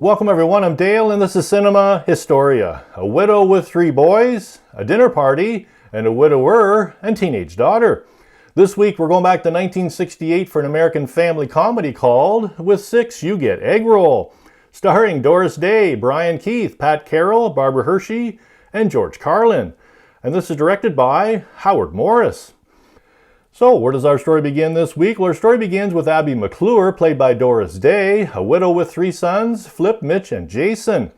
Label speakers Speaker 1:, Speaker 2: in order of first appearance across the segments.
Speaker 1: Welcome everyone, I'm Dale and this is Cinema Historia. A widow with 3 boys, a dinner party, and a widower and teenage daughter. This week we're going back to 1968 for an American family comedy called With 6 You Get Eggroll, starring Doris Day, Brian Keith, Pat Carroll, Barbara Hershey, and George Carlin. And this is directed by Howard Morris. So, where does our story begin this week? Well, our story begins with Abby McClure, played by Doris Day, a widow with 3 sons, Flip, Mitch, and Jason.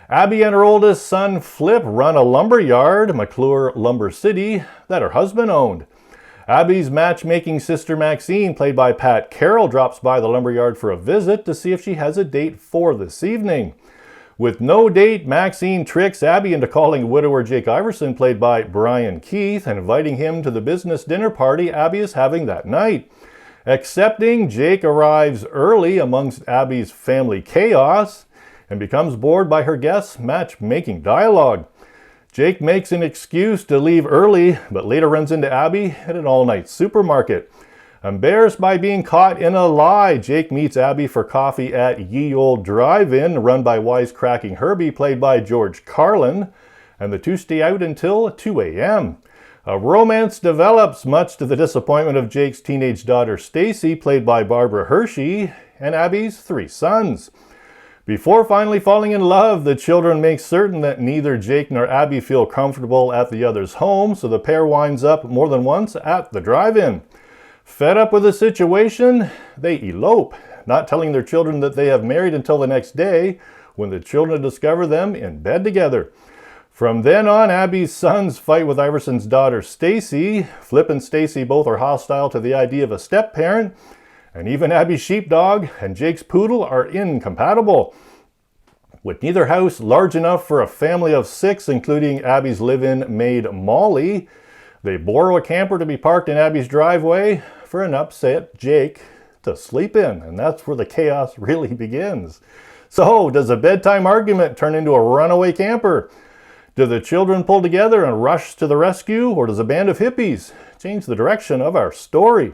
Speaker 1: Abby and her oldest son, Flip, run a lumber yard, McClure Lumber City, that her husband owned. Abby's matchmaking sister, Maxine, played by Pat Carroll, drops by the lumber yard for a visit to see if she has a date for this evening. With no date, Maxine tricks Abby into calling widower Jake Iverson, played by Brian Keith, and inviting him to the business dinner party Abby is having that night. Accepting, Jake arrives early amongst Abby's family chaos and becomes bored by her guests' matchmaking dialogue. Jake makes an excuse to leave early, but later runs into Abby at an all-night supermarket. Embarrassed by being caught in a lie, Jake meets Abby for coffee at Ye Olde Drive-In, run by wisecracking Herbie, played by George Carlin, and the two stay out until 2 a.m. A romance develops, much to the disappointment of Jake's teenage daughter Stacy, played by Barbara Hershey, and Abby's 3 sons. Before finally falling in love, the children make certain that neither Jake nor Abby feel comfortable at the other's home, so the pair winds up more than once at the drive-in. Fed up with the situation, they elope, not telling their children that they have married until the next day, when the children discover them in bed together. From then on, Abby's sons fight with Iverson's daughter Stacy. Flip and Stacy both are hostile to the idea of a step-parent, and even Abby's sheepdog and Jake's poodle are incompatible. With neither house large enough for a family of 6, including Abby's live-in maid Molly, they borrow a camper to be parked in Abby's driveway for an upset Jake to sleep in, and that's where the chaos really begins. So, does a bedtime argument turn into a runaway camper? Do the children pull together and rush to the rescue, or does a band of hippies change the direction of our story?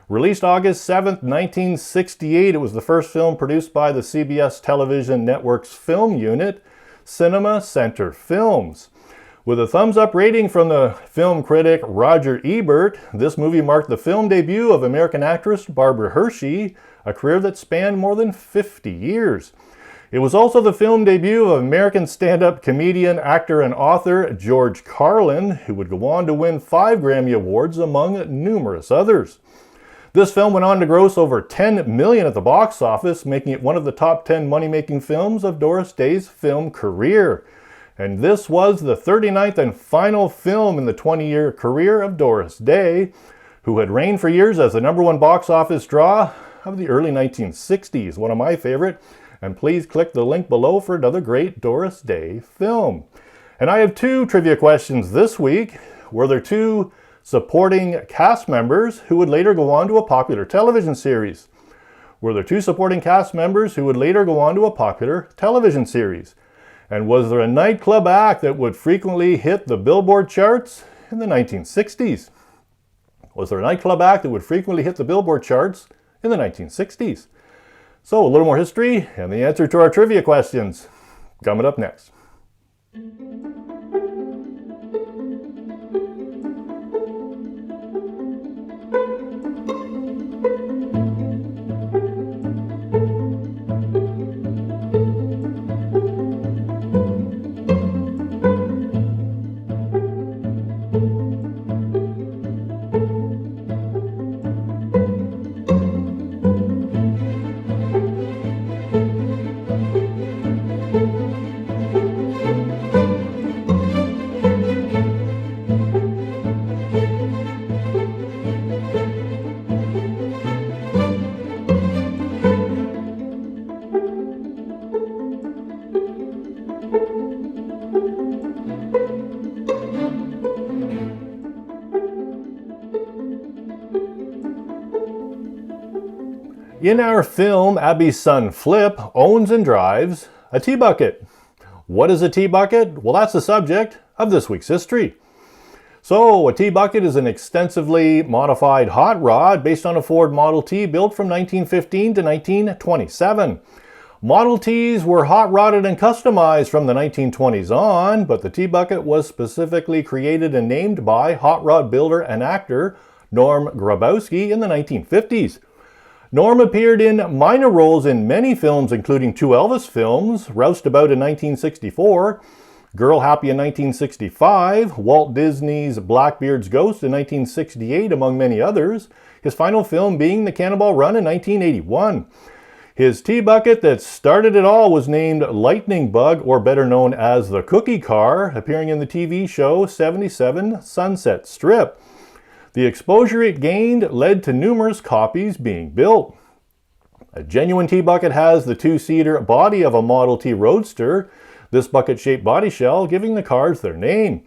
Speaker 1: Released August 7th, 1968, it was the first film produced by the CBS Television Network's film unit, Cinema Center Films. With a thumbs-up rating from the film critic Roger Ebert, this movie marked the film debut of American actress Barbara Hershey, a career that spanned more than 50 years. It was also the film debut of American stand-up comedian, actor, and author George Carlin, who would go on to win 5 Grammy Awards among numerous others. This film went on to gross over $10 million at the box office, making it one of the top 10 money-making films of Doris Day's film career. And this was the 39th and final film in the 20-year career of Doris Day, who had reigned for years as the #1 box office draw of the early 1960s, one of my favorite. And please click the link below for another great Doris Day film. And I have 2 trivia questions this week. Were there 2 supporting cast members who would later go on to a popular television series? Were there 2 supporting cast members who would later go on to a popular television series? And was there a nightclub act that would frequently hit the Billboard charts in the 1960s? Was there a nightclub act that would frequently hit the Billboard charts in the 1960s? So, a little more history and the answer to our trivia questions coming up next. In our film, Abby's son Flip owns and drives a tea bucket. What is a tea bucket? Well, that's the subject of this week's history. So, a tea bucket is an extensively modified hot rod based on a Ford Model T built from 1915 to 1927. Model Ts were hot rodded and customized from the 1920s on, but the tea bucket was specifically created and named by hot rod builder and actor Norm Grabowski in the 1950s. Norm appeared in minor roles in many films, including 2 Elvis films, Roustabout in 1964, Girl Happy in 1965, Walt Disney's Blackbeard's Ghost in 1968, among many others, his final film being The Cannonball Run in 1981. His tea bucket that started it all was named Lightning Bug, or better known as the Cookie Car, appearing in the TV show 77 Sunset Strip. The exposure it gained led to numerous copies being built. A genuine tea bucket has the 2-seater body of a Model T Roadster, this bucket-shaped body shell giving the cars their name.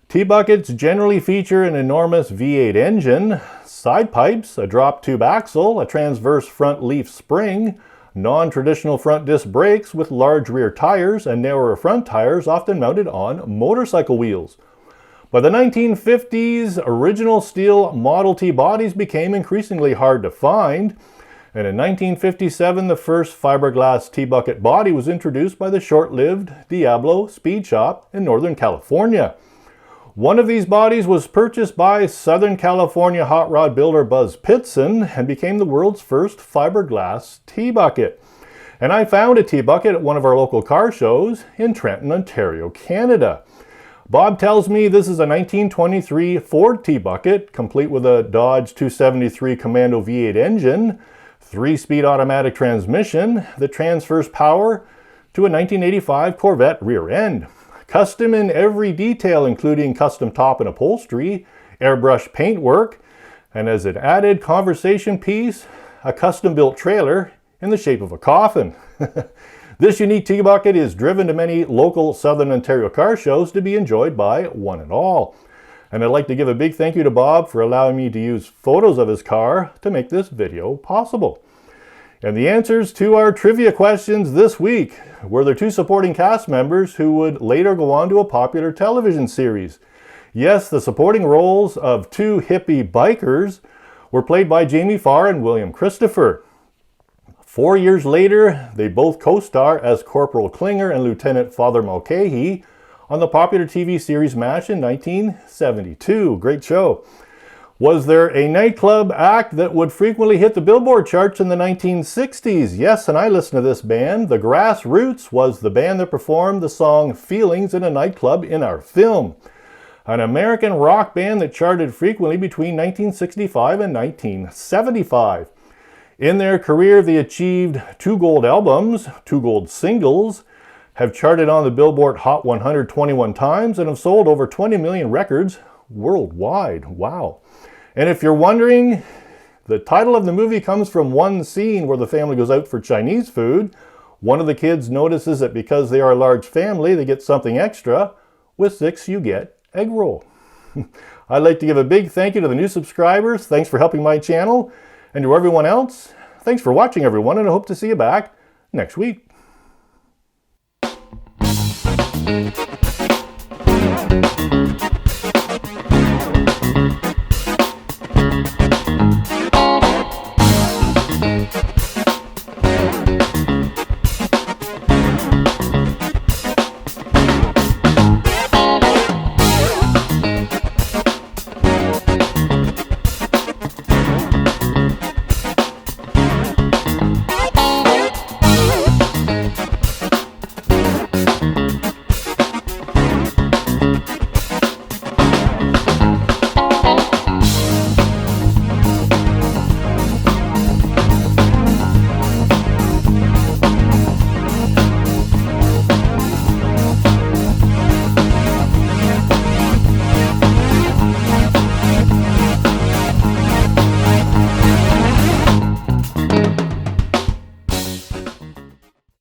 Speaker 1: Tea buckets generally feature an enormous V8 engine, side pipes, a drop tube axle, a transverse front leaf spring, non-traditional front disc brakes with large rear tires and narrower front tires often mounted on motorcycle wheels. By the 1950s, original steel Model T bodies became increasingly hard to find, and in 1957 the first fiberglass tea bucket body was introduced by the short-lived Diablo Speed Shop in Northern California. One of these bodies was purchased by Southern California hot rod builder Buzz Pitson and became the world's first fiberglass tea bucket. And I found a tea bucket at one of our local car shows in Trenton, Ontario, Canada. Bob tells me this is a 1923 Ford tea bucket, complete with a Dodge 273 Commando V8 engine, 3-speed automatic transmission that transfers power to a 1985 Corvette rear end. Custom in every detail, including custom top and upholstery, airbrush paintwork, and as an added conversation piece, a custom-built trailer in the shape of a coffin. This unique tea bucket is driven to many local Southern Ontario car shows to be enjoyed by one and all. And I'd like to give a big thank you to Bob for allowing me to use photos of his car to make this video possible. And the answers to our trivia questions this week were the 2 supporting cast members who would later go on to a popular television series. Yes, the supporting roles of 2 hippie bikers were played by Jamie Farr and William Christopher. 4 years later, they both co-star as Corporal Klinger and Lieutenant Father Mulcahy on the popular TV series MASH in 1972. Great show. Was there a nightclub act that would frequently hit the Billboard charts in the 1960s? Yes, and I listened to this band. The Grassroots was the band that performed the song Feelings in a nightclub in our film. An American rock band that charted frequently between 1965 and 1975. In their career, they achieved 2 gold albums, 2 gold singles, have charted on the Billboard Hot 100 21 times, and have sold over 20 million records worldwide. Wow. And if you're wondering, the title of the movie comes from one scene where the family goes out for Chinese food. One of the kids notices that because they are a large family, they get something extra. With 6, you get Eggroll. I'd like to give a big thank you to the new subscribers. Thanks for helping my channel. And to everyone else, thanks for watching, everyone, and I hope to see you back next week.